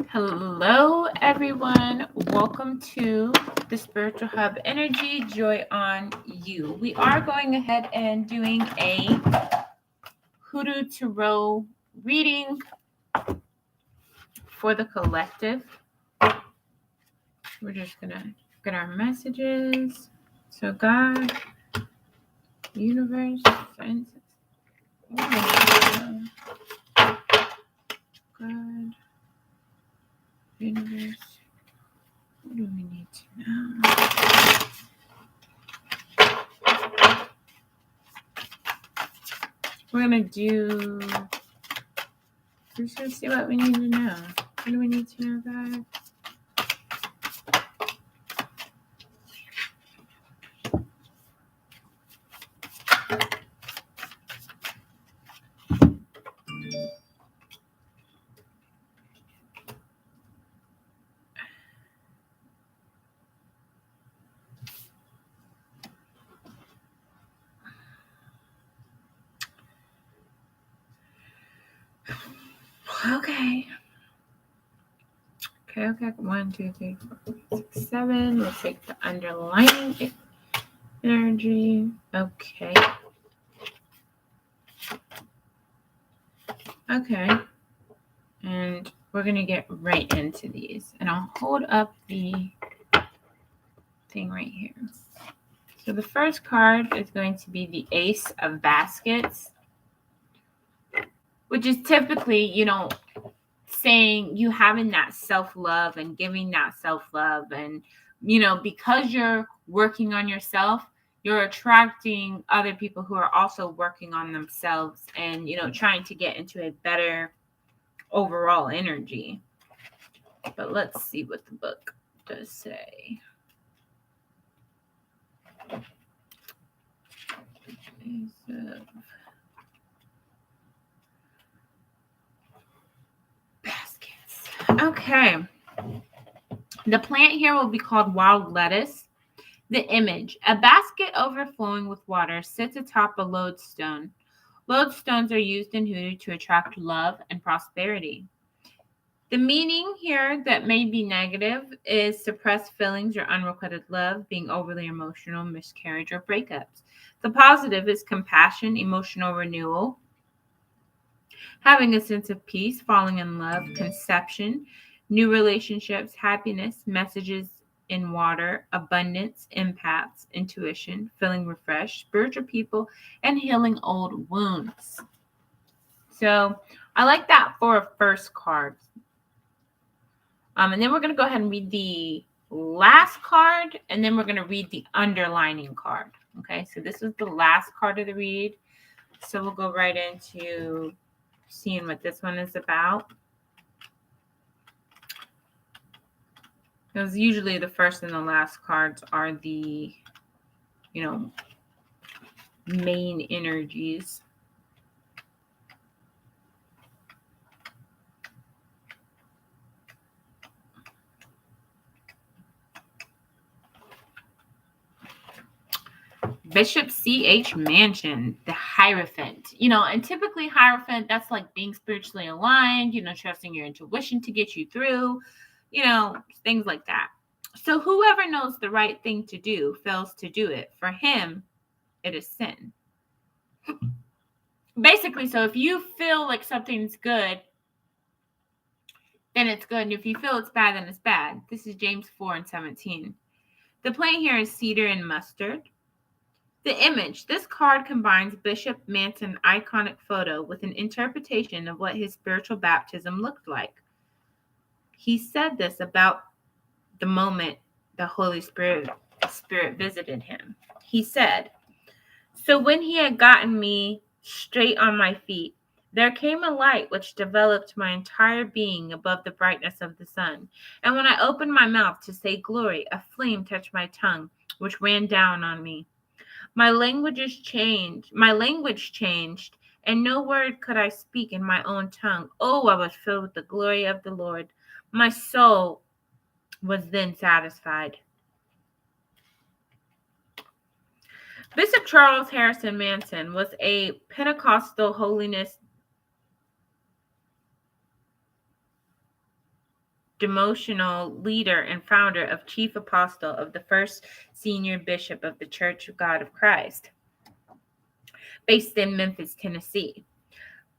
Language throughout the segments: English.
Hello, everyone. Welcome to the Spiritual Hub Energy Joy on You. We are going ahead and doing a Hoodoo Tarot reading for the collective. We're just going to get our messages. So, God, universe, friends, God, universe. What do we need to know? We're going to do, we're just going to see what we need to know. What do we need to know, God? Okay. 1, 2, 3, 4, 5, 6, 7. We'll take the underlying energy. Okay. And we're going to get right into these. And I'll hold up the thing right here. So the first card is going to be the Ace of Baskets, which is typically, saying you having that self-love and giving that self-love. And, because you're working on yourself, you're attracting other people who are also working on themselves and, trying to get into a better overall energy. But let's see what the book does say. Baskets. Okay. The plant here will be called wild lettuce. The image: a basket overflowing with water sits atop a lodestone. Lodestones are used in Hoodoo to attract love and prosperity. The meaning here that may be negative is suppressed feelings or unrequited love, being overly emotional, miscarriage, or breakups. The positive is compassion, emotional renewal, having a sense of peace, falling in love, conception, new relationships, happiness, messages in water, abundance, empaths, intuition, feeling refreshed, spiritual people, and healing old wounds. So I like that for a first card. And then we're going to go ahead and read the last card, and then we're going to read the underlining card. Okay, so this is the last card of the read. So we'll go right into seeing what this one is about. Because usually the first and the last cards are the, main energies. Bishop C.H. Mansion, the Hierophant. And typically Hierophant, that's like being spiritually aligned, trusting your intuition to get you through, things like that. So whoever knows the right thing to do fails to do it. For him, it is sin. Basically, so if you feel like something's good, then it's good. And if you feel it's bad, then it's bad. This is James 4:17. The plant here is cedar and mustard. The image: this card combines Bishop Manson's iconic photo with an interpretation of what his spiritual baptism looked like. He said this about the moment the Holy Spirit visited him. He said, "So when he had gotten me straight on my feet, there came a light which developed my entire being above the brightness of the sun. And when I opened my mouth to say glory, a flame touched my tongue, which ran down on me. My language changed, and no word could I speak in my own tongue. Oh, I was filled with the glory of the Lord. My soul was then satisfied." Bishop Charles Harrison Manson was a Pentecostal holiness demotional leader and founder of chief apostle of the first senior bishop of the Church of God of Christ, based in Memphis, Tennessee.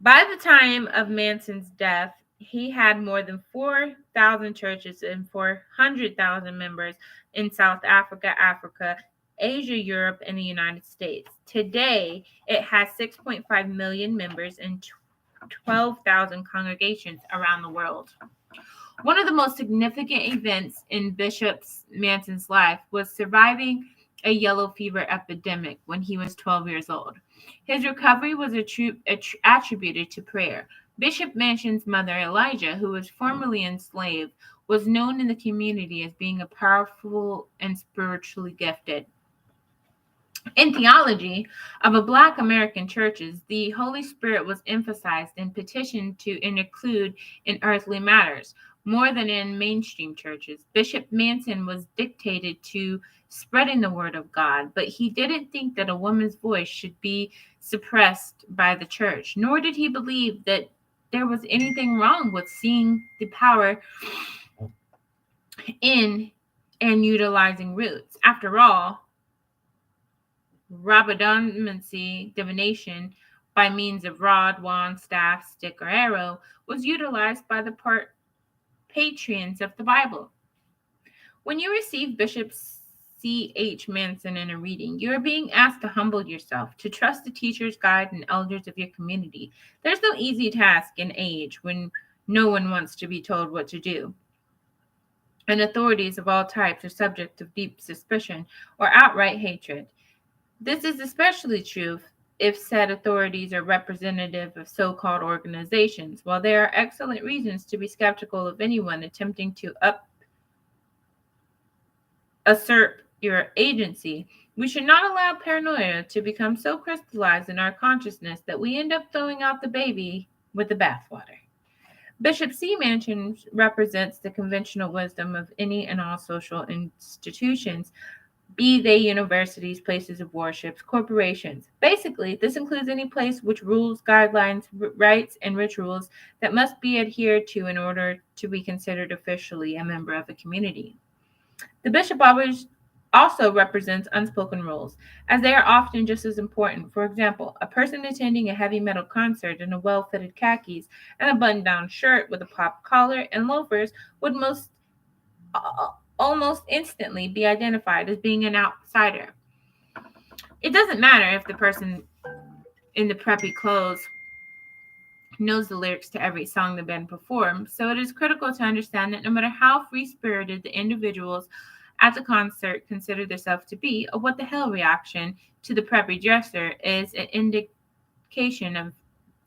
By the time of Manson's death, he had more than 4,000 churches and 400,000 members in South Africa, Asia, Europe, and the United States. Today, it has 6.5 million members and 12,000 congregations around the world. One of the most significant events in Bishop Manson's life was surviving a yellow fever epidemic when he was 12 years old. His recovery was attributed to prayer. Bishop Manson's mother, Elijah, who was formerly enslaved, was known in the community as being a powerful and spiritually gifted. In theology of a Black American churches, the Holy Spirit was emphasized and petitioned to include in earthly matters more than in mainstream churches. Bishop Manson was dictated to spreading the word of God, but he didn't think that a woman's voice should be suppressed by the church, nor did he believe that there was anything wrong with seeing the power in and utilizing roots. After all, Rabadomancy, divination, by means of rod, wand, staff, stick, or arrow, was utilized by the patrons of the Bible. When you receive Bishop C.H. Manson in a reading, you are being asked to humble yourself, to trust the teachers, guide, and elders of your community. There's no easy task in age when no one wants to be told what to do, and authorities of all types are subject to deep suspicion or outright hatred. This is especially true if said authorities are representative of so-called organizations. While there are excellent reasons to be skeptical of anyone attempting to assert your agency, we should not allow paranoia to become so crystallized in our consciousness that we end up throwing out the baby with the bathwater. Bishop C. Manson represents the conventional wisdom of any and all social institutions, be they universities, places of worship, corporations. Basically, this includes any place which rules, guidelines, rites, and rituals that must be adhered to in order to be considered officially a member of a community. The bishop always also represents unspoken rules, as they are often just as important. For example, a person attending a heavy metal concert in a well-fitted khakis and a button-down shirt with a pop collar and loafers would almost instantly be identified as being an outsider. It doesn't matter if the person in the preppy clothes knows the lyrics to every song the band performs, so it is critical to understand that no matter how free-spirited the individuals at the concert consider themselves to be, a what the hell reaction to the preppy dresser is an indication of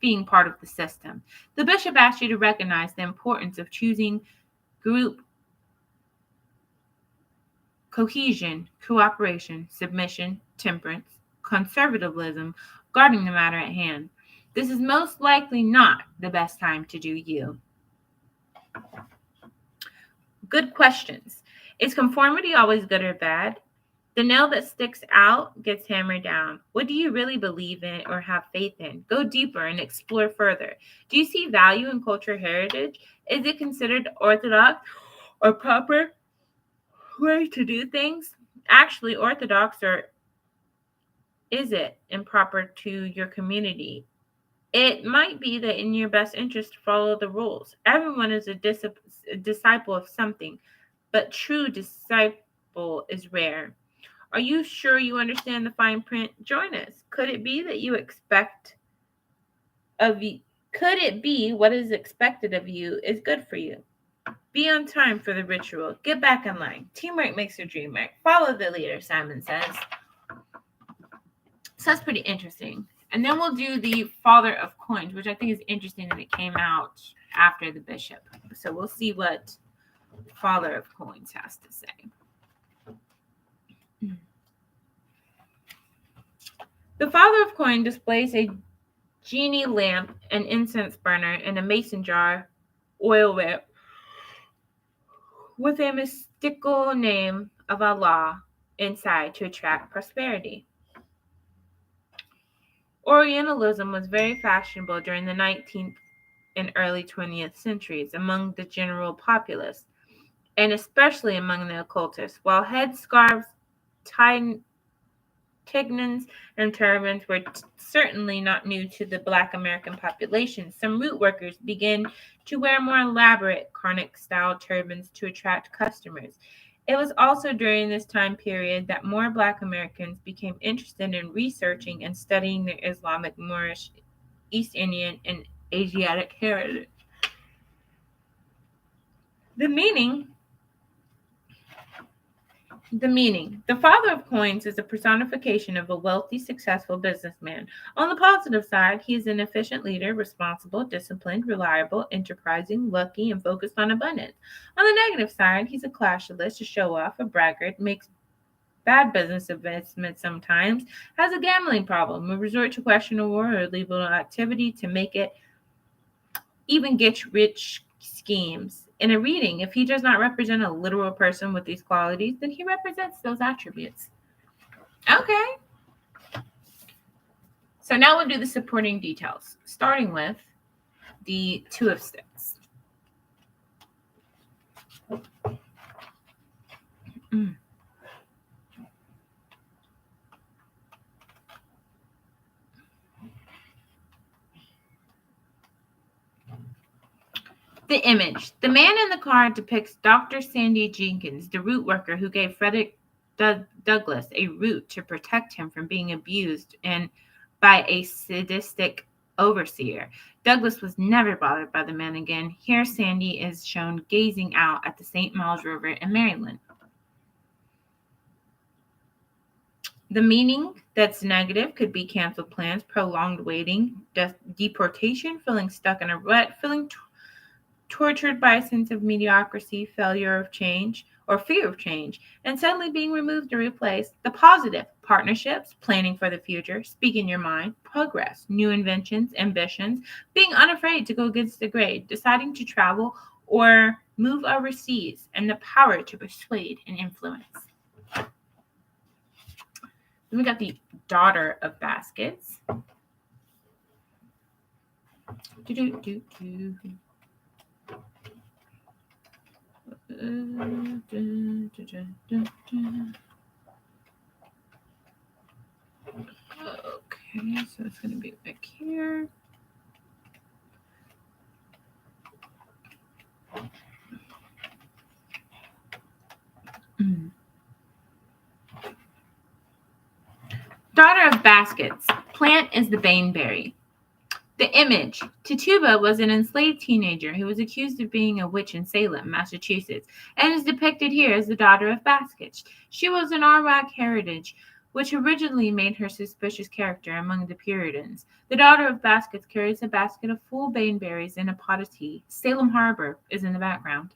being part of the system. The bishop asks you to recognize the importance of choosing group cohesion, cooperation, submission, temperance, conservatism, guarding the matter at hand. This is most likely not the best time to do you. Good questions. Is conformity always good or bad? The nail that sticks out gets hammered down. What do you really believe in or have faith in? Go deeper and explore further. Do you see value in cultural heritage? Is it considered orthodox or proper way to do things? Actually, orthodox, or is it improper to your community? It might be that in your best interest to follow the rules. Everyone is a disciple of something, but true disciple is rare. Are you sure you understand the fine print? Join us. Could it be that you expect of you? Could it be what is expected of you is good for you? Be on time for the ritual. Get back in line. Teamwork makes the dream work. Follow the leader, Simon says. So that's pretty interesting. And then we'll do the Father of Coins, which I think is interesting that it came out after the bishop. So we'll see what Father of Coins has to say. The Father of Coin displays a genie lamp, an incense burner, and a mason jar, oil whip, with a mystical name of Allah inside to attract prosperity. Orientalism was very fashionable during the 19th in early 20th centuries among the general populace, and especially among the occultists, while headscarves, tignons, and turbans were certainly not new to the Black American population. Some root workers began to wear more elaborate Karnak-style turbans to attract customers. It was also during this time period that more Black Americans became interested in researching and studying their Islamic, Moorish, East Indian, and Asiatic heritage. The meaning The meaning. The father of coins is a personification of a wealthy, successful businessman. On the positive side, he is an efficient leader, responsible, disciplined, reliable, enterprising, lucky, and focused on abundance. On the negative side, he's a clashless, a show-off, a braggart, makes bad business investments sometimes, has a gambling problem, a resort to questionable or illegal activity to make it, even get rich schemes. In a reading, if he does not represent a literal person with these qualities, then he represents those attributes. Okay. So now we'll do the supporting details, starting with the Two of Sticks. The image. The man in the card depicts Dr. Sandy Jenkins, the root worker who gave Frederick Douglass a root to protect him from being abused and by a sadistic overseer. Douglass was never bothered by the man again. Here Sandy is shown gazing out at the St. Miles River in Maryland. The meaning that's negative could be canceled plans, prolonged waiting, deportation, feeling stuck in a rut, feeling tortured by a sense of mediocrity, failure of change, or fear of change, and suddenly being removed or replaced. The positive, partnerships, planning for the future, speaking your mind, progress, new inventions, ambitions, being unafraid to go against the grain, deciding to travel or move overseas, and the power to persuade and influence. Then we got the Daughter of Baskets. Okay, so it's going to be back here. Daughter of Baskets. Plant is the baneberry. The image. Tituba was an enslaved teenager who was accused of being a witch in Salem, Massachusetts, and is depicted here as the Daughter of Baskets. She was an Arawak heritage, which originally made her a suspicious character among the Puritans. The Daughter of Baskets carries a basket of full baneberries and a pot of tea. Salem Harbor is in the background.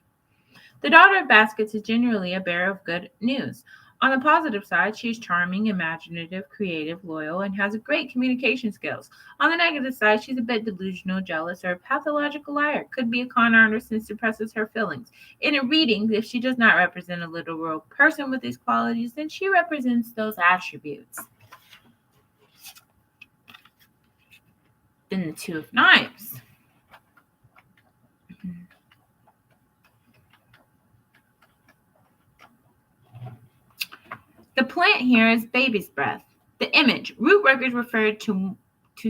The Daughter of Baskets is generally a bearer of good news. On the positive side, she is charming, imaginative, creative, loyal, and has great communication skills. On the negative side, she's a bit delusional, jealous, or a pathological liar. Could be a con artist and suppresses her feelings. In a reading, if she does not represent a literal person with these qualities, then she represents those attributes. Then the Two of Knives. The plant here is baby's breath. The image. Root workers referred to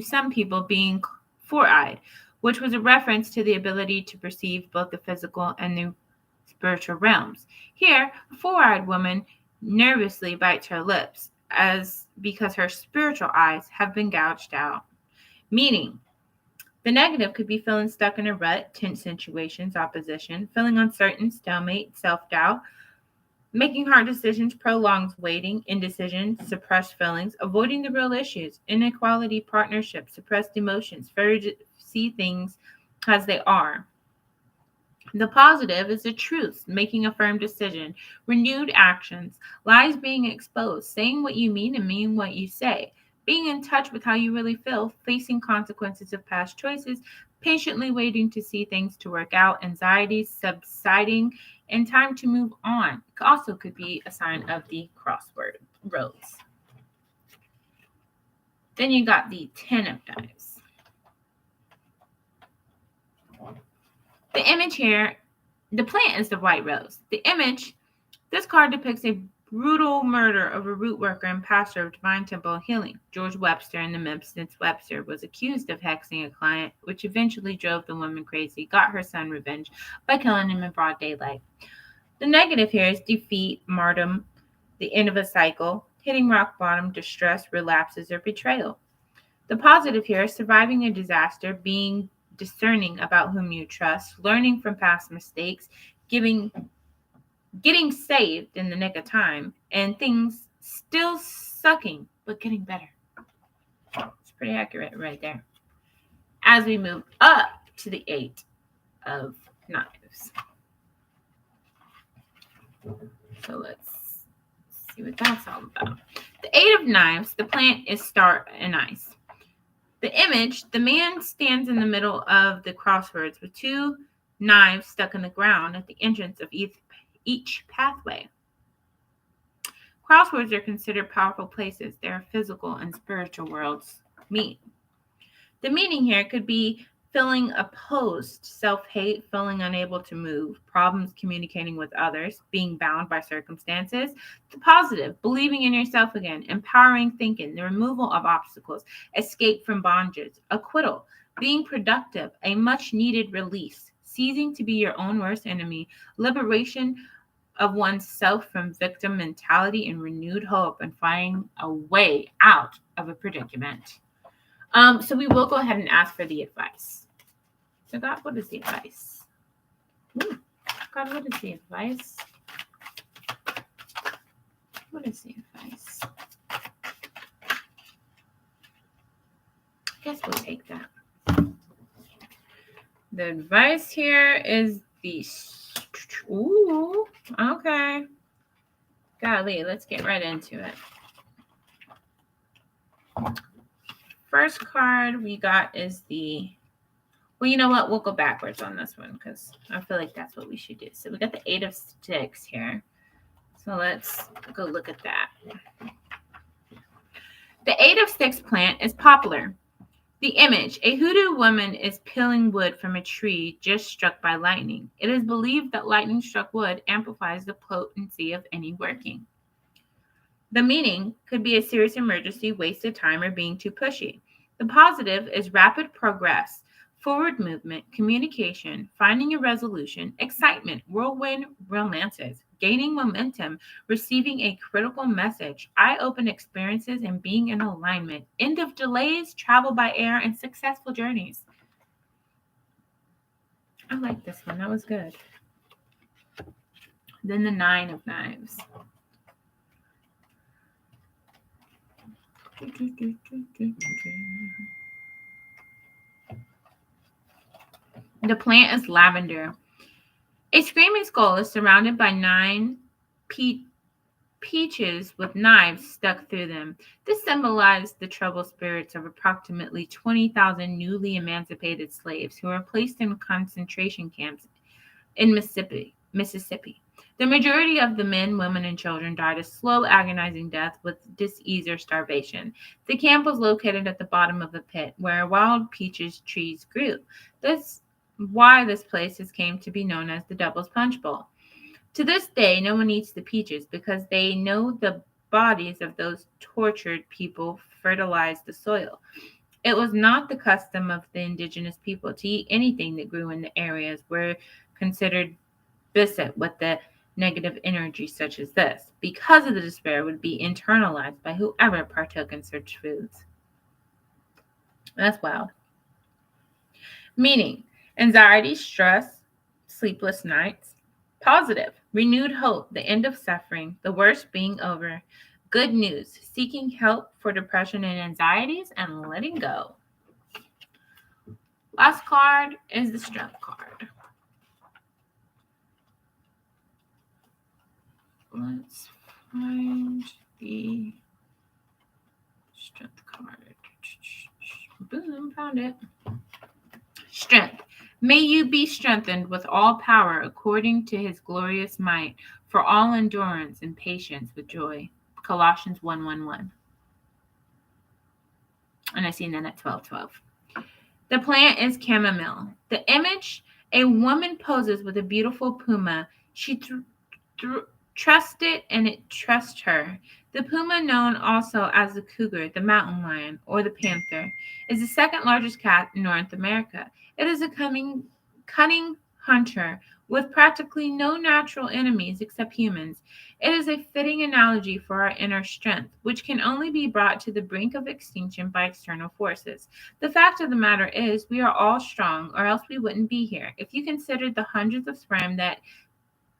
some people being four-eyed, which was a reference to the ability to perceive both the physical and the spiritual realms. Here, a four-eyed woman nervously bites her lips because her spiritual eyes have been gouged out. Meaning, the negative could be feeling stuck in a rut, tense situations, opposition, feeling uncertain, stalemate, self-doubt, making hard decisions, prolonged waiting, indecision, suppressed feelings, avoiding the real issues, inequality, partnership, suppressed emotions, failure to see things as they are. The positive is the truth, making a firm decision, renewed actions, lies being exposed, saying what you mean and mean what you say, being in touch with how you really feel, facing consequences of past choices, patiently waiting to see things to work out, anxiety subsiding, and time to move on. Also could be a sign of the crossroads. Then you got the Ten of Knives. The image here, the plant is the white rose. The image, this card depicts a brutal murder of a root worker and pastor of Divine Temple Healing. George Webster in the Memphis Webster was accused of hexing a client, which eventually drove the woman crazy, got her son revenge by killing him in broad daylight. The negative here is defeat, martyrdom, the end of a cycle, hitting rock bottom, distress, relapses, or betrayal. The positive here is surviving a disaster, being discerning about whom you trust, learning from past mistakes, getting saved in the nick of time, and things still sucking, but getting better. It's pretty accurate right there. As we move up to the 8 of Knives. So let's see what that's all about. The 8 of Knives, the plant is star anise. The image, the man stands in the middle of the crossroads with 2 knives stuck in the ground at the entrance of each pathway. Crossroads are considered powerful places. Their physical and spiritual worlds meet. The meaning here could be feeling opposed, self-hate, feeling unable to move, problems communicating with others, being bound by circumstances. The positive, believing in yourself again, empowering thinking, the removal of obstacles, escape from bondage, acquittal, being productive, a much-needed release, ceasing to be your own worst enemy, liberation of oneself from victim mentality, and renewed hope and finding a way out of a predicament. So we will go ahead and ask for the advice. So God, what is the advice? Ooh, God, what is the advice? What is the advice? I guess we'll take that. The advice here is the... Ooh, okay. Golly, let's get right into it. First card we got is the... Well, you know what? We'll go backwards on this one because I feel like that's what we should do. So we got the 8 of Sticks here. So let's go look at that. The 8 of Sticks plant is popular. The image, a hoodoo woman is peeling wood from a tree just struck by lightning. It is believed that lightning-struck wood amplifies the potency of any working. The meaning could be a serious emergency, wasted time, or being too pushy. The positive is rapid progress, forward movement, communication, finding a resolution, excitement, whirlwind romances, gaining momentum, receiving a critical message, eye-open experiences, and being in alignment, end of delays, travel by air, and successful journeys. I like this one. That was good. Then the 9 of Knives. The plant is lavender. A screaming skull is surrounded by 9 peaches with knives stuck through them. This symbolized the troubled spirits of approximately 20,000 newly emancipated slaves who were placed in concentration camps in Mississippi. The majority of the men, women, and children died a slow, agonizing death with disease or starvation. The camp was located at the bottom of a pit where wild peaches trees grew. This why this place has came to be known as the Devil's Punch Bowl. To this day, no one eats the peaches because they know the bodies of those tortured people fertilized the soil. It was not the custom of the indigenous people to eat anything that grew in the areas were considered beset with the negative energy such as this, because of the despair would be internalized by whoever partook in such foods. That's wild. Meaning, anxiety, stress, sleepless nights. Positive, renewed hope, the end of suffering, the worst being over. Good news, seeking help for depression and anxieties and letting go. Last card is the Strength card. Let's find the Strength card. Boom, found it. Strength. May you be strengthened with all power according to his glorious might, for all endurance and patience with joy. Colossians 1:1. And I seen that at 12:12. The plant is chamomile. The image, A woman poses with a beautiful puma. She trusts it and it trusts her. The puma, known also as the cougar, the mountain lion, or the panther, is the second largest cat in North America. It is a cunning hunter with practically no natural enemies except humans. It is a fitting analogy for our inner strength, which can only be brought to the brink of extinction by external forces. The fact of the matter is, we are all strong, or else we wouldn't be here. If you considered the hundreds of sperm that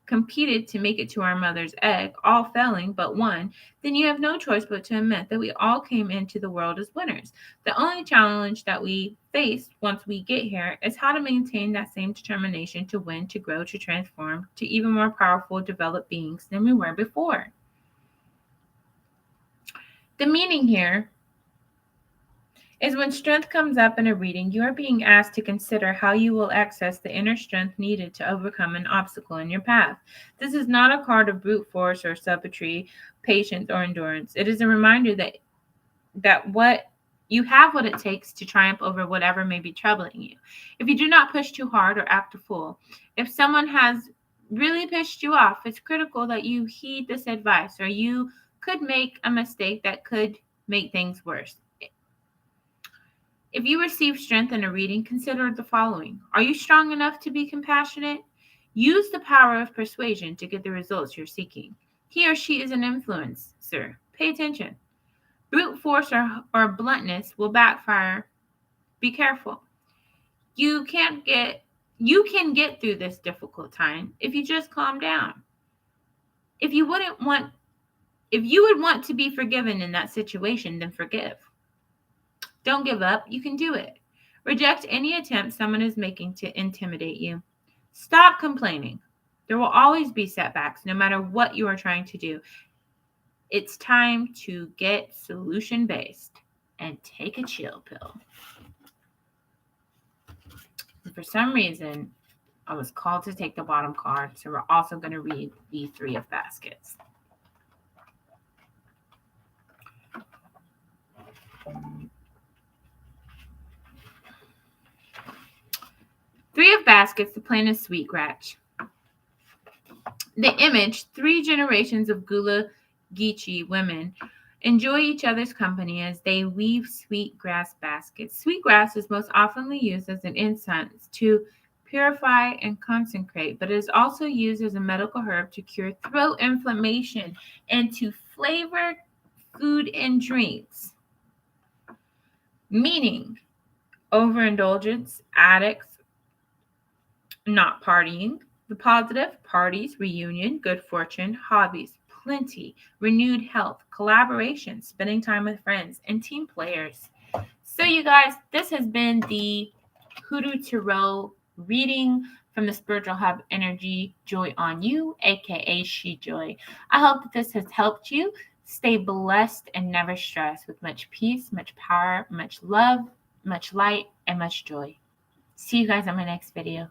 competed to make it to our mother's egg, all failing but one, then you have no choice but to admit that we all came into the world as winners. The only challenge that we face once we get here is how to maintain that same determination to win, to grow, to transform to even more powerful, developed beings than we were before. The meaning here is when strength comes up in a reading, you are being asked to consider how you will access the inner strength needed to overcome an obstacle in your path. This is not a card of brute force or subtlety, patience, or endurance. It is a reminder that what you have what it takes to triumph over whatever may be troubling you. If you do not push too hard or act a fool, if someone has really pissed you off, it's critical that you heed this advice, or you could make a mistake that could make things worse. If you receive strength in a reading, consider the following. Are you strong enough to be compassionate? Use the power of persuasion to get the results you're seeking. He or she is an influencer. Pay attention. Brute force or bluntness will backfire. Be careful. You can get through this difficult time if you just calm down. If you would want to be forgiven in that situation, then forgive. Don't give up. You can do it. Reject any attempt someone is making to intimidate you. Stop complaining. There will always be setbacks, no matter what you are trying to do. It's time to get solution-based and take a chill pill. And for some reason, I was called to take the bottom card, so we're also going to read the Three of Baskets. Three of Baskets, the plain is Sweetgrass. The image, 3 generations of Gullah Geechee women enjoy each other's company as they weave sweetgrass baskets. Sweetgrass is most often used as an incense to purify and consecrate, but it is also used as a medical herb to cure throat inflammation and to flavor food and drinks. Meaning, overindulgence, addicts, not partying. The positive, parties, reunion, good fortune, hobbies, plenty, renewed health, collaboration, spending time with friends, and team players. So you guys, this has been the Hoodoo Tarot reading from the Spiritual Hub Energy Joy on You, aka She Joy. I hope that this has helped you. Stay blessed and never stressed, with much peace, much power, much love, much light, and much joy. See you guys on my next video.